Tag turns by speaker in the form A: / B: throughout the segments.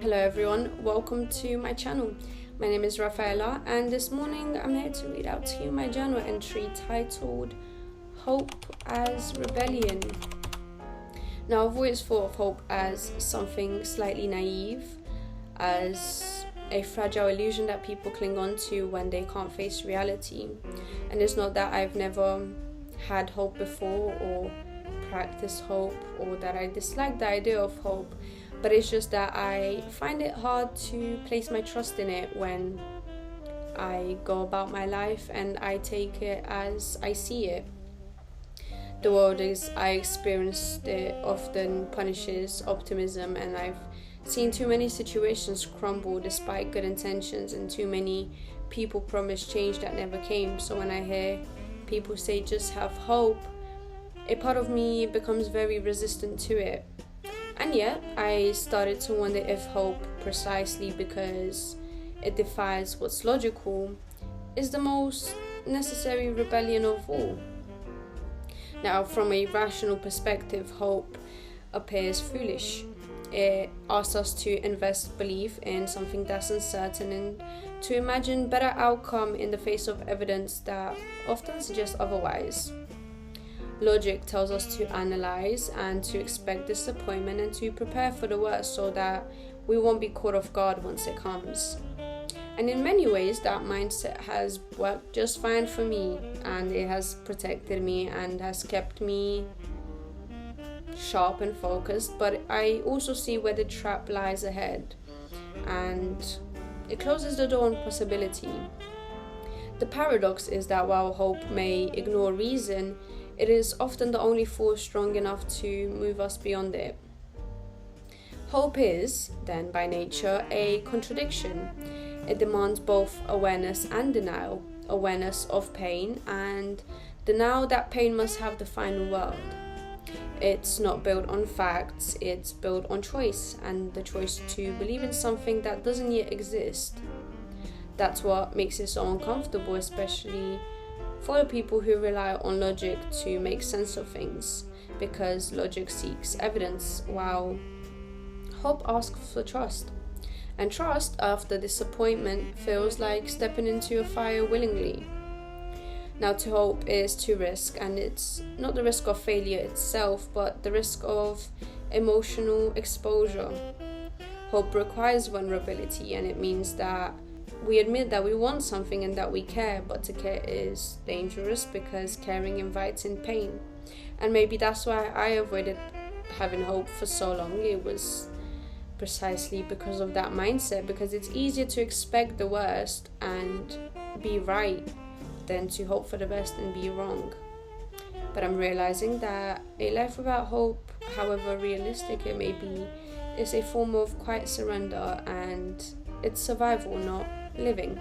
A: Hello everyone, welcome to my channel. My name is Rafaela and this morning I'm here to read out to you my journal entry titled Hope as Rebellion. Now I've always thought of hope as something slightly naive, as a fragile illusion that people cling on to when they can't face reality. And it's not that I've never had hope before or practiced hope or that I dislike the idea of hope, but it's just that I find it hard to place my trust in it when I go about my life and I take it as I see it. The world as I experienced it often punishes optimism, and I've seen too many situations crumble despite good intentions, and too many people promise change that never came. So when I hear people say just have hope, a part of me becomes very resistant to it. And yet, I started to wonder if hope, precisely because it defies what's logical, is the most necessary rebellion of all. Now, from a rational perspective, hope appears foolish. It asks us to invest belief in something that's uncertain and to imagine better outcome in the face of evidence that often suggests otherwise. Logic tells us to analyze and to expect disappointment and to prepare for the worst so that we won't be caught off guard once it comes. And in many ways, that mindset has worked just fine for me, and it has protected me and has kept me sharp and focused. But I also see where the trap lies ahead, and it closes the door on possibility. The paradox is that while hope may ignore reason, it is often the only force strong enough to move us beyond it. Hope is, then, by nature, a contradiction. It demands both awareness and denial, awareness of pain and denial that pain must have the final word. It's not built on facts, it's built on choice, and the choice to believe in something that doesn't yet exist. That's what makes it so uncomfortable, especially for the people who rely on logic to make sense of things, because logic seeks evidence while hope asks for trust. And trust, after disappointment, feels like stepping into a fire willingly. Now, to hope is to risk, and it's not the risk of failure itself, but the risk of emotional exposure. Hope requires vulnerability, and it means that we admit that we want something and that we care, but to care is dangerous because caring invites in pain. And maybe that's why I avoided having hope for so long. It was precisely because of that mindset, because it's easier to expect the worst and be right than to hope for the best and be wrong. But I'm realizing that a life without hope, however realistic it may be, is a form of quiet surrender, and it's survival, not living.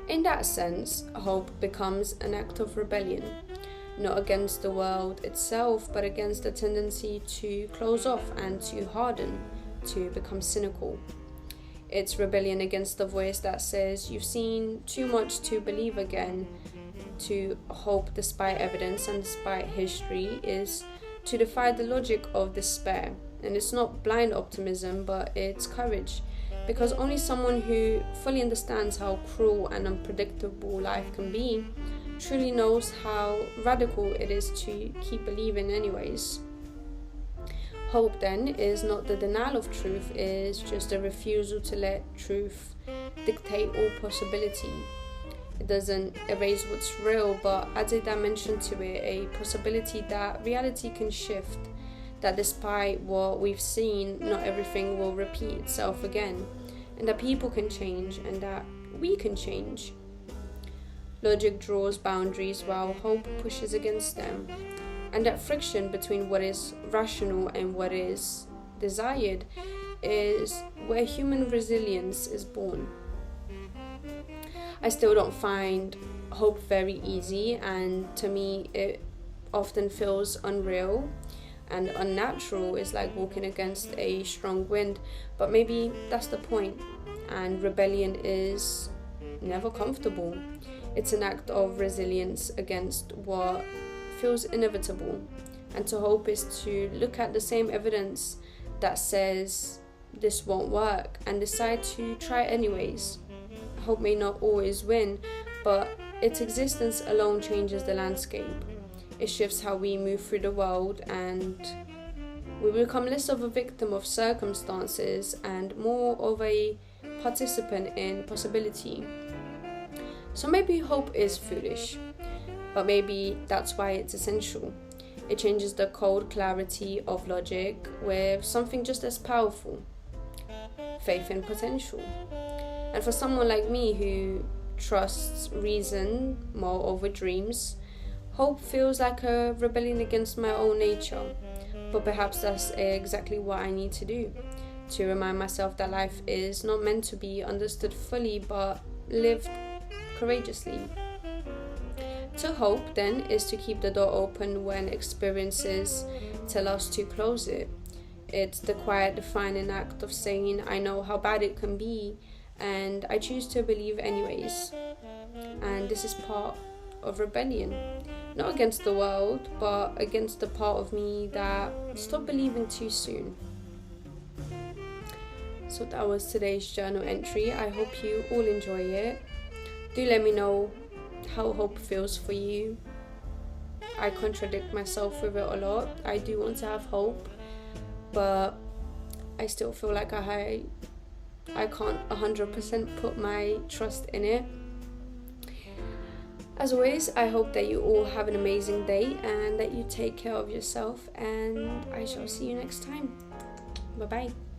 A: In that sense, hope becomes an act of rebellion, not against the world itself, but against the tendency to close off and to harden, to become cynical. It's rebellion against the voice that says you've seen too much to believe again. To hope despite evidence and despite history is to defy the logic of despair. And it's not blind optimism, but it's courage. Because only someone who fully understands how cruel and unpredictable life can be truly knows how radical it is to keep believing anyways. Hope, then, is not the denial of truth, it's just a refusal to let truth dictate all possibility. It doesn't erase what's real, but adds a dimension to it, a possibility that reality can shift, that despite what we've seen, not everything will repeat itself again, and that people can change and that we can change. Logic draws boundaries while hope pushes against them, and that friction between what is rational and what is desired is where human resilience is born. I still don't find hope very easy, and to me it often feels unreal and unnatural. Is like walking against a strong wind, but maybe that's the point. And rebellion is never comfortable. It's an act of resilience against what feels inevitable. And to hope is to look at the same evidence that says this won't work and decide to try anyways. Hope may not always win, but its existence alone changes the landscape. It shifts how we move through the world, and we become less of a victim of circumstances and more of a participant in possibility. So maybe hope is foolish, but maybe that's why it's essential. It changes the cold clarity of logic with something just as powerful: faith in potential. And for someone like me who trusts reason more over dreams, hope feels like a rebellion against my own nature. But perhaps that's exactly what I need to do, to remind myself that life is not meant to be understood fully but lived courageously. To hope, then, is to keep the door open when experiences tell us to close it. It's the quiet, defining act of saying, I know how bad it can be, and I choose to believe anyways. And this is part of rebellion. Not against the world, but against the part of me that stopped believing too soon. So that was today's journal entry. I hope you all enjoy it. Do let me know how hope feels for you. I contradict myself with it a lot. I do want to have hope, but I still feel like I can't 100% put my trust in it. As always, I hope that you all have an amazing day and that you take care of yourself, and I shall see you next time. Bye bye.